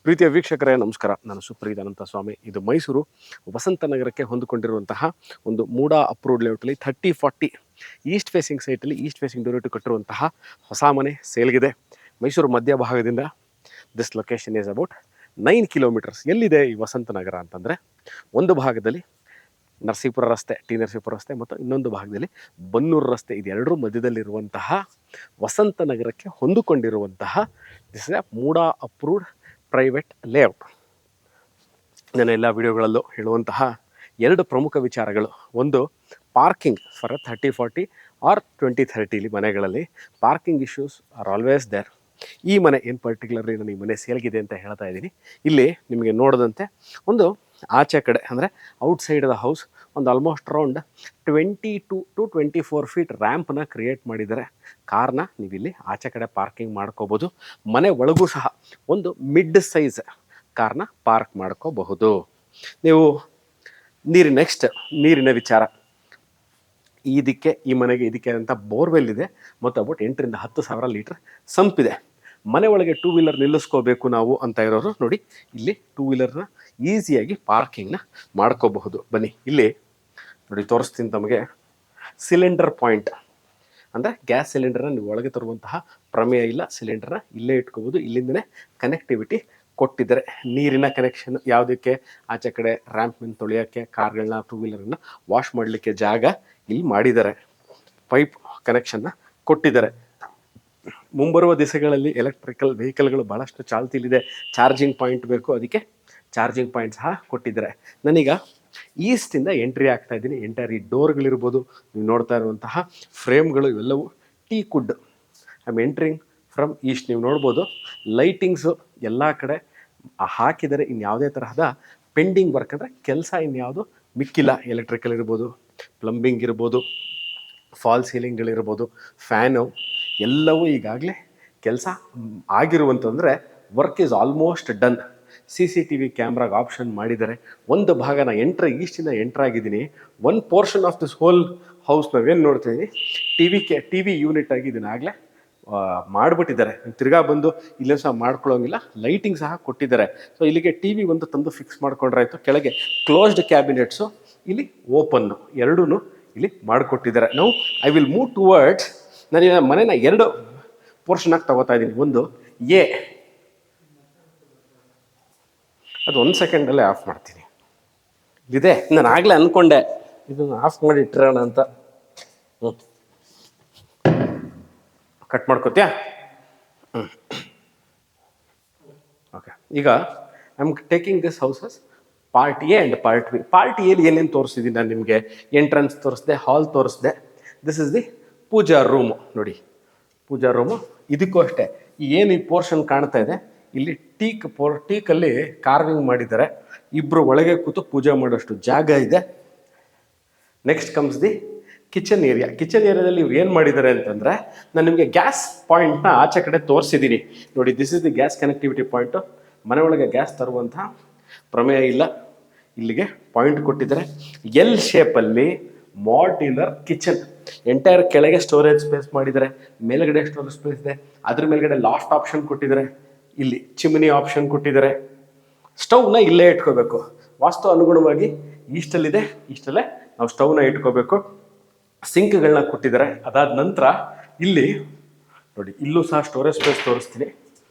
ಪ್ರೀತಿಯ ವೀಕ್ಷಕರೇ ನಮಸ್ಕಾರ. ನಾನು ಸುಪ್ರೀತ್ ಅನಂತ ಸ್ವಾಮಿ. ಇದು ಮೈಸೂರು ವಸಂತ ನಗರಕ್ಕೆ ಹೊಂದಿಕೊಂಡಿರುವಂತಹ ಒಂದು ಮೂಡಾ ಅಪ್ರೂವ್ಡ್ ಲೇಔಟಲ್ಲಿ 30-40 ಈಸ್ಟ್ ಫೇಸಿಂಗ್ ಸೈಟಲ್ಲಿ ಈಸ್ಟ್ ಫೇಸಿಂಗ್ ಡೋರ್ ಕಟ್ಟಿರುವಂತಹ ಹೊಸ ಮನೆ ಸೇಲ್ಗಿದೆ. ಮೈಸೂರು ಮಧ್ಯಭಾಗದಿಂದ this location is about 9 kilometres. ಎಲ್ಲಿದೆ ಈ ವಸಂತ ನಗರ ಅಂತಂದರೆ, ಒಂದು ಭಾಗದಲ್ಲಿ ನರಸೀಪುರ ರಸ್ತೆ, ನರಸೀಪುರ ರಸ್ತೆ, ಮತ್ತು ಇನ್ನೊಂದು ಭಾಗದಲ್ಲಿ ಬನ್ನೂರು ರಸ್ತೆ. ಇದೆರಡರ ಮಧ್ಯದಲ್ಲಿರುವಂತಹ ವಸಂತ ನಗರಕ್ಕೆ ಹೊಂದಿಕೊಂಡಿರುವಂತಹ this is a MUDA approved private layout. ನನ್ನ ಎಲ್ಲ ವಿಡಿಯೋಗಳಲ್ಲೂ ಹೇಳುವಂತಹ ಎರಡು ಪ್ರಮುಖ ವಿಚಾರಗಳು. ಒಂದು, ಪಾರ್ಕಿಂಗ್ ಫಾರ್ 30-40 ಆರ್ 20-30 ಮನೆಗಳಲ್ಲಿ parking issues are always there. ಈ ಮನೆ ಏನು ಪರ್ಟಿಕ್ಯುಲರ್ಲಿ ನಾನು ಈ ಮನೆ ಸೇಲ್ಗಿದೆ ಅಂತ ಹೇಳ್ತಾ ಇದ್ದೀನಿ. ಇಲ್ಲಿ ನಿಮಗೆ ನೋಡಿದಂತೆ ಒಂದು ಆಚೆ ಕಡೆ ಅಂದರೆ ಔಟ್ಸೈಡ್ ದ ಹೌಸ್ ಒಂದು ಆಲ್ಮೋಸ್ಟ್ ಅರೌಂಡ್ 22 to 24 ಫೀಟ್ ರ್ಯಾಂಪ್ನ ಕ್ರಿಯೇಟ್ ಮಾಡಿದ್ದಾರೆ. ಕಾರ್ನ ನೀವಿಲ್ಲಿ ಆಚೆ ಕಡೆ ಪಾರ್ಕಿಂಗ್ ಮಾಡ್ಕೋಬೋದು. ಮನೆ ಒಳಗೂ ಸಹ ಒಂದು ಮಿಡ್ ಸೈಜ್ ಕಾರ್ನ ಪಾರ್ಕ್ ಮಾಡ್ಕೋಬಹುದು. ನೀವು ನೀರಿನ ವಿಚಾರ. ಈ ಮನೆಗೆ ಇದಕ್ಕೆ ಅಂತ ಬೋರ್ವೆಲ್ ಇದೆ ಮತ್ತು ಅಬೌಟ್ 8,000 to 10,000 ಲೀಟರ್ ಸಂಪಿದೆ. ಮನೆ ಒಳಗೆ 2 ವೀಲರ್ ನಿಲ್ಲಿಸ್ಕೋಬೇಕು ನಾವು ಅಂತ ಇರೋರು ನೋಡಿ, ಇಲ್ಲಿ 2 ವೀಲರ್ನ ಈಸಿಯಾಗಿ ಪಾರ್ಕಿಂಗ್ನ ಮಾಡ್ಕೋಬಹುದು. ಬನ್ನಿ ಇಲ್ಲಿ ನೋಡಿ ತೋರಿಸ್ತೀನಿ ತಮಗೆ. ಸಿಲಿಂಡರ್ ಪಾಯಿಂಟ್ ಅಂದರೆ ಗ್ಯಾಸ್ ಸಿಲಿಂಡರ್ನ ನೀವು ಒಳಗೆ ತರುವಂತಹ ಪ್ರಮೇಯ ಇಲ್ಲ. ಸಿಲಿಂಡರ್ನ ಇಲ್ಲೇ ಇಟ್ಕೋಬೋದು. ಇಲ್ಲಿಂದನೇ ಕನೆಕ್ಟಿವಿಟಿ ಕೊಟ್ಟಿದ್ದಾರೆ. ನೀರಿನ ಕನೆಕ್ಷನ್ ಯಾವುದಕ್ಕೆ, ಆಚೆ ಕಡೆ ರ್ಯಾಂಪ್ ಮೇಲೆ ತೊಳೆಯೋಕ್ಕೆ, ಕಾರ್ಗಳನ್ನ 2 ವೀಲರ್ನ ವಾಶ್ ಮಾಡಲಿಕ್ಕೆ ಜಾಗ ಇಲ್ಲಿ ಮಾಡಿದ್ದಾರೆ. ಪೈಪ್ ಕನೆಕ್ಷನ್ನ ಕೊಟ್ಟಿದ್ದಾರೆ. ಮುಂಬರುವ ದಿವಸಗಳಲ್ಲಿ ಎಲೆಕ್ಟ್ರಿಕಲ್ ವೆಹಿಕಲ್ಗಳು ಭಾಳಷ್ಟು ಚಾಲ್ತಿಲಿದೆ. ಚಾರ್ಜಿಂಗ್ ಪಾಯಿಂಟ್ ಬೇಕು, ಅದಕ್ಕೆ ಚಾರ್ಜಿಂಗ್ ಪಾಯಿಂಟ್ ಸಹ ಕೊಟ್ಟಿದ್ದಾರೆ. ನಾನೀಗ ಈಸ್ಟಿಂದ ಎಂಟ್ರಿ ಆಗ್ತಾ ಇದ್ದೀನಿ. ಎಂಟರ್ ಈ ಡೋರ್ಗಳಿರ್ಬೋದು, ನೀವು ನೋಡ್ತಾ ಇರುವಂತಹ ಫ್ರೇಮ್ಗಳು ಇವೆಲ್ಲವೂ teak wood. I am entering from east. ನೀವು ನೋಡ್ಬೋದು ಲೈಟಿಂಗ್ಸು ಎಲ್ಲ ಕಡೆ ಹಾಕಿದರೆ. ಇನ್ಯಾವುದೇ ತರಹದ ಪೆಂಡಿಂಗ್ ವರ್ಕ್ ಅಂದರೆ ಕೆಲಸ ಇನ್ಯಾವುದು ಮಿಕ್ಕಿಲ್ಲ. ಎಲೆಕ್ಟ್ರಿಕಲ್ ಇರ್ಬೋದು, ಪ್ಲಂಬಿಂಗ್ ಇರ್ಬೋದು, ಫಾಲ್ ಸೀಲಿಂಗ್ಗಳಿರ್ಬೋದು, ಫ್ಯಾನು ಎಲ್ಲವೂ ಈಗಾಗಲೇ ಕೆಲಸ ಆಗಿರುವಂತಂದರೆ work is almost done. CCTV ಕ್ಯಾಮ್ರಾಗೆ ಆಪ್ಷನ್ ಮಾಡಿದ್ದಾರೆ. ಒಂದು ಭಾಗ ಈಸ್ಟಿಂದ ಎಂಟ್ರಾಗಿದ್ದೀನಿ. One portion of this whole house ನಾವೇನು ನೋಡ್ತೀವಿ, ಟಿ ವಿ ಯೂನಿಟ್ ಆಗಿ ಇದನ್ನಾಗಲೇ ಮಾಡಿಬಿಟ್ಟಿದ್ದಾರೆ. ತಿರ್ಗಾ ಬಂದು ಇಲ್ಲೇ ಸಹ ಮಾಡ್ಕೊಳ್ಳೋಂಗಿಲ್ಲ. ಲೈಟಿಂಗ್ ಸಹ ಕೊಟ್ಟಿದ್ದಾರೆ. ಸೊ ಇಲ್ಲಿಗೆ TV ಒಂದು ತಂದು ಫಿಕ್ಸ್ ಮಾಡ್ಕೊಂಡ್ರಾಯ್ತು. ಕೆಳಗೆ ಕ್ಲೋಸ್ಡ್ ಕ್ಯಾಬಿನೆಟ್ಸು, ಇಲ್ಲಿ ಓಪನ್ನು, ಎರಡೂ ಇಲ್ಲಿ ಮಾಡಿಕೊಟ್ಟಿದ್ದಾರೆ. ನಾವು ಐ ವಿಲ್ ಮೂವ್ ಟುವರ್ಡ್ಸ್. ನಾನು ಮನೇನ 2 ಪೋರ್ಷನಾಗಿ ತಗೋತಾ ಇದ್ದೀನಿ. ಒಂದು ಅದು 1 ಸೆಕೆಂಡಲ್ಲೇ ಆಫ್ ಮಾಡ್ತೀನಿ. ಇದಿದೆ, ನಾನು ಆಗಲೇ ಅಂದ್ಕೊಂಡೆ ಇದನ್ನು ಆಫ್ ಮಾಡಿ ಇಟ್ಟಿರೋಣ ಅಂತ. ಕಟ್ ಮಾಡ್ಕೋತ್ಯಾ? ಓಕೆ. ಈಗ I am taking this houses part A and part B. Part ಎಲ್ಲಿ ಏನೇನು ತೋರಿಸಿದ್ದೀನಿ ನಾನು ನಿಮಗೆ? ಎಂಟ್ರೆನ್ಸ್ ತೋರಿಸಿದೆ, ಹಾಲ್ ತೋರಿಸಿದೆ. This is the puja room. ನೋಡಿ, ಪೂಜಾ ರೂಮು. ಇದಕ್ಕೂ ಅಷ್ಟೇ, ಏನು ಈ ಪೋರ್ಷನ್ ಕಾಣ್ತಾ ಇದೆ, ಇಲ್ಲಿ ಟೀಕಲ್ಲಿ ಕಾರ್ವಿಂಗ್ ಮಾಡಿದ್ದಾರೆ. ಇಬ್ಬರು ಒಳಗೆ ಕೂತು ಪೂಜೆ ಮಾಡೋಷ್ಟು ಜಾಗ ಇದೆ. Next comes the kitchen area. Kitchen ಏರಿಯಾದಲ್ಲಿ ಇವ್ರು ಏನು ಮಾಡಿದ್ದಾರೆ ಅಂತಂದರೆ, ನಾನು ನಿಮಗೆ ಗ್ಯಾಸ್ ಪಾಯಿಂಟ್ನ ಆಚೆ ಕಡೆ ತೋರಿಸಿದ್ದೀನಿ. ನೋಡಿ, this is the gas connectivity point. ಮನೆ ಒಳಗೆ ಗ್ಯಾಸ್ ತರುವಂಥ ಪ್ರಮೇಯ ಇಲ್ಲ. ಇಲ್ಲಿಗೆ ಪಾಯಿಂಟ್ ಕೊಟ್ಟಿದ್ದಾರೆ. ಎಲ್ ಶೇಪಲ್ಲಿ ಮಾಡ್ಯುಲರ್ ಕಿಚನ್. ಎಂಟೈರ್ ಕೆಳಗೆ ಸ್ಟೋರೇಜ್ ಸ್ಪೇಸ್ ಮಾಡಿದ್ದಾರೆ, ಮೇಲ್ಗಡೆ ಸ್ಟೋರೇಜ್ ಸ್ಪೇಸ್ ಇದೆ. ಅದ್ರ ಮೇಲ್ಗಡೆ ಲಾಫ್ಟ್ ಆಪ್ಷನ್ ಕೊಟ್ಟಿದ್ದಾರೆ. ಇಲ್ಲಿ ಚಿಮ್ನಿ ಆಪ್ಷನ್ ಕೊಟ್ಟಿದ್ದಾರೆ. ಸ್ಟವ್ನ ಇಲ್ಲೇ ಇಟ್ಕೋಬೇಕು. ವಾಸ್ತು ಅನುಗುಣವಾಗಿ ಈಸ್ಟಲ್ಲಿದೆ, ಈಸ್ಟಲ್ಲೇ ನಾವು ಸ್ಟವ್ನ ಇಟ್ಕೋಬೇಕು. ಸಿಂಕ್ಗಳನ್ನ ಕೊಟ್ಟಿದ್ದಾರೆ. ಅದಾದ ನಂತರ ಇಲ್ಲಿ ನೋಡಿ, ಇಲ್ಲೂ ಸಹ ಸ್ಟೋರೇಜ್ ಸ್ಪೇಸ್ ತೋರಿಸ್ತೀನಿ.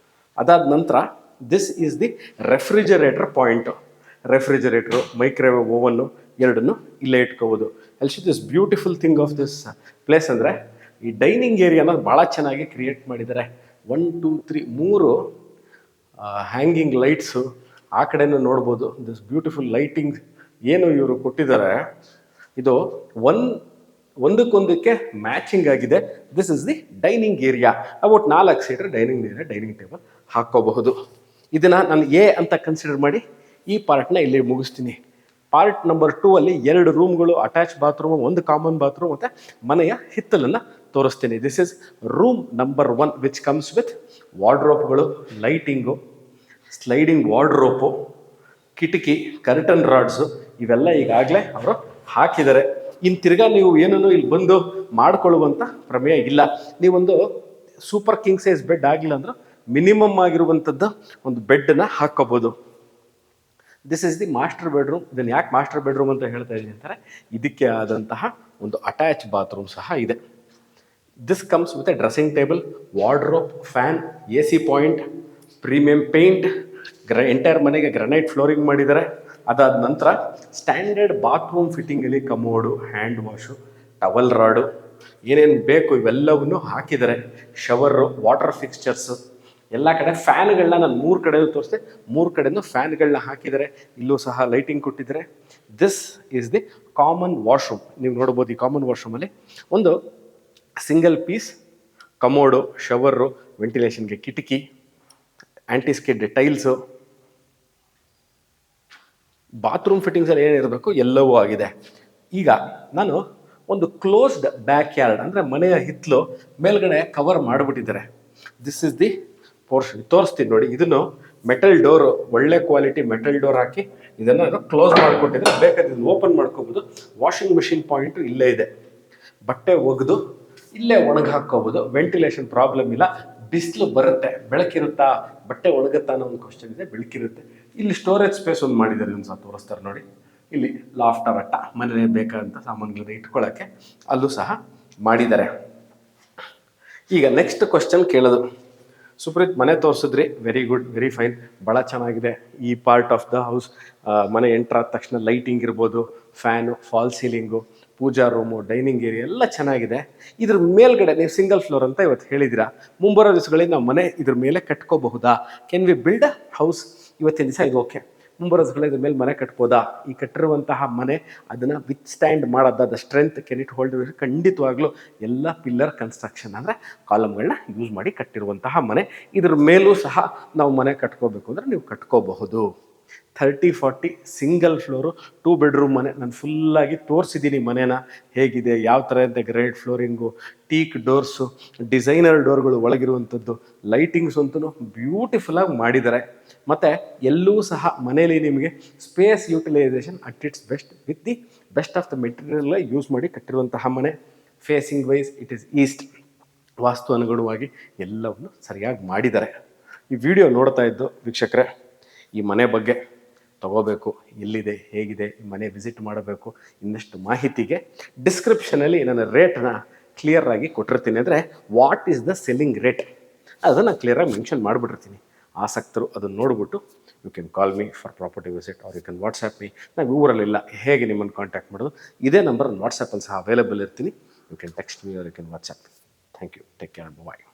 ಅದಾದ ನಂತರ this is the refrigerator point. Refrigerator, microwave oven ಎರಡನ್ನು ಇಲ್ಲೇ ಇಟ್ಕೋಬೋದು. Also this beautiful thing of this place ಅಂದರೆ ಈ ಡೈನಿಂಗ್ ಏರಿಯಾನ ಭಾಳ ಚೆನ್ನಾಗಿ ಕ್ರಿಯೇಟ್ ಮಾಡಿದ್ದಾರೆ. 1, 2, 3 3 ಹ್ಯಾಂಗಿಂಗ್ ಲೈಟ್ಸು ಆ ಕಡೆನೂ ನೋಡ್ಬೋದು. ದಿಸ್ ಬ್ಯೂಟಿಫುಲ್ ಲೈಟಿಂಗ್ ಏನು ಇವರು ಕೊಟ್ಟಿದ್ದಾರೆ, ಇದು ಒಂದಕ್ಕೊಂದಕ್ಕೆ ಮ್ಯಾಚಿಂಗ್ ಆಗಿದೆ. This is the dining area. About 4 seater dining area, dining table ಹಾಕ್ಕೋಬಹುದು. ಇದನ್ನು ನಾನು ಎ ಅಂತ ಕನ್ಸಿಡರ್ ಮಾಡಿ ಈ ಪಾರ್ಟ್ನ ಇಲ್ಲಿ ಮುಗಿಸ್ತೀನಿ. ಪಾರ್ಟ್ ನಂಬರ್ 2 ಅಲ್ಲಿ 2 ರೂಮ್ಗಳು, ಅಟ್ಯಾಚ್ ಬಾತ್ರೂಮ್, ಒಂದು ಕಾಮನ್ ಬಾತ್ರೂಮ್ ಮತ್ತು ಮನೆಯ ಹಿತ್ತಲನ್ನು ತೋರಿಸ್ತೀನಿ. This is room number 1 which comes with ವಾರ್ಡ್ರೋಪ್ಗಳು, ಲೈಟಿಂಗು, ಸ್ಲೈಡಿಂಗ್ ವಾರ್ಡ್ರೋಪು, ಕಿಟಕಿ, ಕರ್ಟನ್ ರಾಡ್ಸು ಇವೆಲ್ಲ ಈಗಾಗಲೇ ಅವರು ಹಾಕಿದ್ದಾರೆ. ಇನ್ನು ತಿರ್ಗಾ ನೀವು ಏನೂ ಇಲ್ಲಿ ಬಂದು ಮಾಡ್ಕೊಳ್ಳುವಂಥ ಪ್ರಮೇಯ ಇಲ್ಲ. ನೀವೊಂದು ಸೂಪರ್ ಕಿಂಗ್ ಸೈಜ್ ಬೆಡ್ ಆಗಿಲ್ಲ ಅಂದ್ರೆ ಮಿನಿಮಮ್ ಆಗಿರುವಂಥದ್ದು ಒಂದು ಬೆಡ್ನ ಹಾಕ್ಕೋಬೋದು. This is the master bedroom. ಇದನ್ನು ಯಾಕೆ ಮಾಸ್ಟರ್ ಬೆಡ್ರೂಮ್ ಅಂತ ಹೇಳ್ತಾ ಇದ್ದೀನಿ ಅಂತಾರೆ, ಇದಕ್ಕೆ ಆದಂತಹ ಒಂದು ಅಟ್ಯಾಚ್ ಬಾತ್ರೂಮ್ ಸಹ ಇದೆ. This comes with a dressing table, wardrobe, fan, AC point, premium paint, entire ಮನೆಗೆ ಗ್ರನೈಟ್ ಫ್ಲೋರಿಂಗ್ ಮಾಡಿದ್ದಾರೆ. ಅದಾದ ನಂತರ ಸ್ಟ್ಯಾಂಡರ್ಡ್ ಬಾತ್ರೂಮ್ ಫಿಟ್ಟಿಂಗಲ್ಲಿ commode, hand wash, towel rod, ಏನೇನು ಬೇಕು ಇವೆಲ್ಲವನ್ನು ಹಾಕಿದ್ದಾರೆ. ಶವರು, ವಾಟರ್ ಫಿಕ್ಸ್ಚರ್ಸು, ಎಲ್ಲ ಕಡೆ ಫ್ಯಾನ್ಗಳನ್ನ ನಾನು 3 ಕಡೆ ತೋರಿಸಿದೆ, 3 ಕಡೆನೂ ಫ್ಯಾನ್ಗಳನ್ನ ಹಾಕಿದ್ದಾರೆ. ಇಲ್ಲೂ ಸಹ ಲೈಟಿಂಗ್ ಕೊಟ್ಟಿದ್ದಾರೆ. This is the common washroom. ನೀವು ನೋಡ್ಬೋದು, ಈ ಕಾಮನ್ ವಾಶ್ರೂಮಲ್ಲಿ ಒಂದು ಸಿಂಗಲ್ ಪೀಸ್ ಕಮೋಡು, ಶವರು, ವೆಂಟಿಲೇಷನ್ಗೆ ಕಿಟಕಿ, ಆ್ಯಂಟಿಸ್ಕಿಡ್ ಟೈಲ್ಸು, ಬಾತ್ರೂಮ್ ಫಿಟ್ಟಿಂಗ್ಸಲ್ಲಿ ಏನಿರಬೇಕು ಎಲ್ಲವೂ ಆಗಿದೆ. ಈಗ ನಾನು ಒಂದು ಕ್ಲೋಸ್ಡ್ ಬ್ಯಾಕ್ ಯಾರ್ಡ್, ಅಂದರೆ ಮನೆಯ ಹಿತ್ತಲು ಮೇಲ್ಗಡೆ ಕವರ್ ಮಾಡಿಬಿಟ್ಟಿದ್ದಾರೆ. This is the portion. ತೋರಿಸ್ತೀನಿ ನೋಡಿ. ಇದನ್ನು ಮೆಟಲ್ ಡೋರು, ಒಳ್ಳೆ ಕ್ವಾಲಿಟಿ ಮೆಟಲ್ ಡೋರ್ ಹಾಕಿ ಇದನ್ನು ಕ್ಲೋಸ್ ಮಾಡಿಕೊಟ್ಟಿದ್ರೆ ಬೇಕಾದ್ರೆ ಇದನ್ನು ಓಪನ್ ಮಾಡ್ಕೋಬೋದು. ವಾಷಿಂಗ್ ಮಿಷಿನ್ ಪಾಯಿಂಟು ಇಲ್ಲೇ ಇದೆ. ಬಟ್ಟೆ ಒಗೆದು ಇಲ್ಲೇ ಒಣಗಿ ಹಾಕ್ಕೋಬೋದು. ವೆಂಟಿಲೇಷನ್ ಪ್ರಾಬ್ಲಮ್ ಇಲ್ಲ. ಬಿಸಿಲು ಬರುತ್ತೆ, ಬೆಳಕಿರುತ್ತಾ, ಬಟ್ಟೆ ಒಣಗುತ್ತಾ ಅನ್ನೋ ಒಂದು ಕ್ವಶನ್ ಇದೆ. ಬೆಳಕಿರುತ್ತೆ. ಇಲ್ಲಿ ಸ್ಟೋರೇಜ್ ಸ್ಪೇಸ್ ಒಂದು ಮಾಡಿದ್ದಾರೆ, ಒಂದು ಸಹ ತೋರಿಸ್ತಾರೆ ನೋಡಿ. ಇಲ್ಲಿ ಲಾಫ್ಟರ್ ಅಟ್ಟ, ಮನೇಲಿ ಬೇಕಾದಂಥ ಸಾಮಾನುಗಳನ್ನ ಇಟ್ಕೊಳ್ಳೋಕ್ಕೆ ಅಲ್ಲೂ ಸಹ ಮಾಡಿದ್ದಾರೆ. ಈಗ ನೆಕ್ಸ್ಟ್ ಕ್ವಶನ್ ಕೇಳೋದು, ಸುಪ್ರೀತ್ ಮನೆ ತೋರಿಸಿದ್ರಿ, ವೆರಿ ಗುಡ್, ವೆರಿ ಫೈನ್, ಭಾಳ ಚೆನ್ನಾಗಿದೆ. ಈ ಪಾರ್ಟ್ ಆಫ್ ದ ಹೌಸ್ ಮನೆ ಎಂಟ್ರ್ ಆದ ತಕ್ಷಣ ಲೈಟಿಂಗ್ ಇರ್ಬೋದು, ಫ್ಯಾನು, ಫಾಲ್ ಸೀಲಿಂಗು, ಪೂಜಾ ರೂಮು, ಡೈನಿಂಗ್ ಏರಿಯಾ ಎಲ್ಲ ಚೆನ್ನಾಗಿದೆ. ಇದ್ರ ಮೇಲ್ಗಡೆ ನೀವು ಸಿಂಗಲ್ ಫ್ಲೋರ್ ಅಂತ ಇವತ್ತು ಹೇಳಿದ್ದೀರಾ. ಮುಂಬರೋ ದಿವಸಗಳಲ್ಲಿ ನಾವು ಮನೆ ಇದ್ರ ಮೇಲೆ ಕಟ್ಕೋಬಹುದಾ? Can we build a house? ಇವತ್ತಿನ ದಿವಸ ಇದು ಓಕೆ, ಮುಂಬರೋ ದಿವಸಗಳ ಇದ್ರ ಮೇಲೆ ಮನೆ ಕಟ್ಬೋದಾ? ಈ ಕಟ್ಟಿರುವಂತಹ ಮನೆ ಅದನ್ನು ವಿತ್ ಸ್ಟ್ಯಾಂಡ್ ಮಾಡೋದಾದ ಸ್ಟ್ರೆಂತ್ ಕೆನ್ ಇಟ್ ಹೋಲ್ಡ್? ಖಂಡಿತವಾಗ್ಲೂ ಎಲ್ಲ ಪಿಲ್ಲರ್ ಕನ್ಸ್ಟ್ರಕ್ಷನ್, ಅಂದರೆ ಕಾಲಮ್ಗಳನ್ನ ಯೂಸ್ ಮಾಡಿ ಕಟ್ಟಿರುವಂತಹ ಮನೆ. ಇದ್ರ ಮೇಲೂ ಸಹ ನಾವು ಮನೆ ಕಟ್ಕೋಬೇಕು ಅಂದರೆ ನೀವು ಕಟ್ಕೋಬಹುದು. 30-40 ಸಿಂಗಲ್ ಫ್ಲೋರು 2 ಬೆಡ್ರೂಮ್ ಮನೆ. ನಾನು ಫುಲ್ಲಾಗಿ ತೋರಿಸಿದ್ದೀನಿ ಮನೇನ ಹೇಗಿದೆ, ಯಾವ ಥರ ಅಂತ. Great flooring, teak doors, designer ಡೋರ್ಗಳು ಒಳಗಿರುವಂಥದ್ದು, ಲೈಟಿಂಗ್ಸ್ ಅಂತೂ ಬ್ಯೂಟಿಫುಲ್ಲಾಗಿ ಮಾಡಿದ್ದಾರೆ. ಮತ್ತು ಎಲ್ಲೂ ಸಹ ಮನೇಲಿ ನಿಮಗೆ space utilisation at its best, with the best of the material use ಮಾಡಿ ಕಟ್ಟಿರುವಂತಹ ಮನೆ. Facing wise it is east. Vastu ಅನುಗುಣವಾಗಿ ಎಲ್ಲವನ್ನು ಸರಿಯಾಗಿ ಮಾಡಿದ್ದಾರೆ. ಈ ವಿಡಿಯೋ ನೋಡ್ತಾ ಇದ್ದು ವೀಕ್ಷಕರೇ, ಈ ಮನೆ ಬಗ್ಗೆ ತಗೋಬೇಕು, ಎಲ್ಲಿದೆ, ಹೇಗಿದೆ, ಈ ಮನೆ ವಿಸಿಟ್ ಮಾಡಬೇಕು, ಇನ್ನಷ್ಟು ಮಾಹಿತಿಗೆ ಡಿಸ್ಕ್ರಿಪ್ಷನಲ್ಲಿ ನನ್ನ ರೇಟ್ನ ಕ್ಲಿಯರಾಗಿ ಕೊಟ್ಟಿರ್ತೀನಿ. ಅಂದರೆ what is the selling rate ಅದನ್ನು ಕ್ಲಿಯರಾಗಿ ಮೆನ್ಷನ್ ಮಾಡಿಬಿಟ್ಟಿರ್ತೀನಿ. ಆಸಕ್ತರು ಅದನ್ನು ನೋಡಿಬಿಟ್ಟು you can call me for property visit, or you can WhatsApp me. ನಾವು ಊರಲ್ಲಿಲ್ಲ, ಹೇಗೆ ನಿಮ್ಮನ್ನು ಕಾಂಟ್ಯಾಕ್ಟ್ ಮಾಡೋದು? ಇದೇ ನಂಬರ್ ವಾಟ್ಸಪ್ಪಲ್ಲಿ ಸಹ ಅವೈಲೇಬಲ್ ಇರ್ತೀನಿ. You can text me or you can WhatsApp. Thank you. Take care. Bye.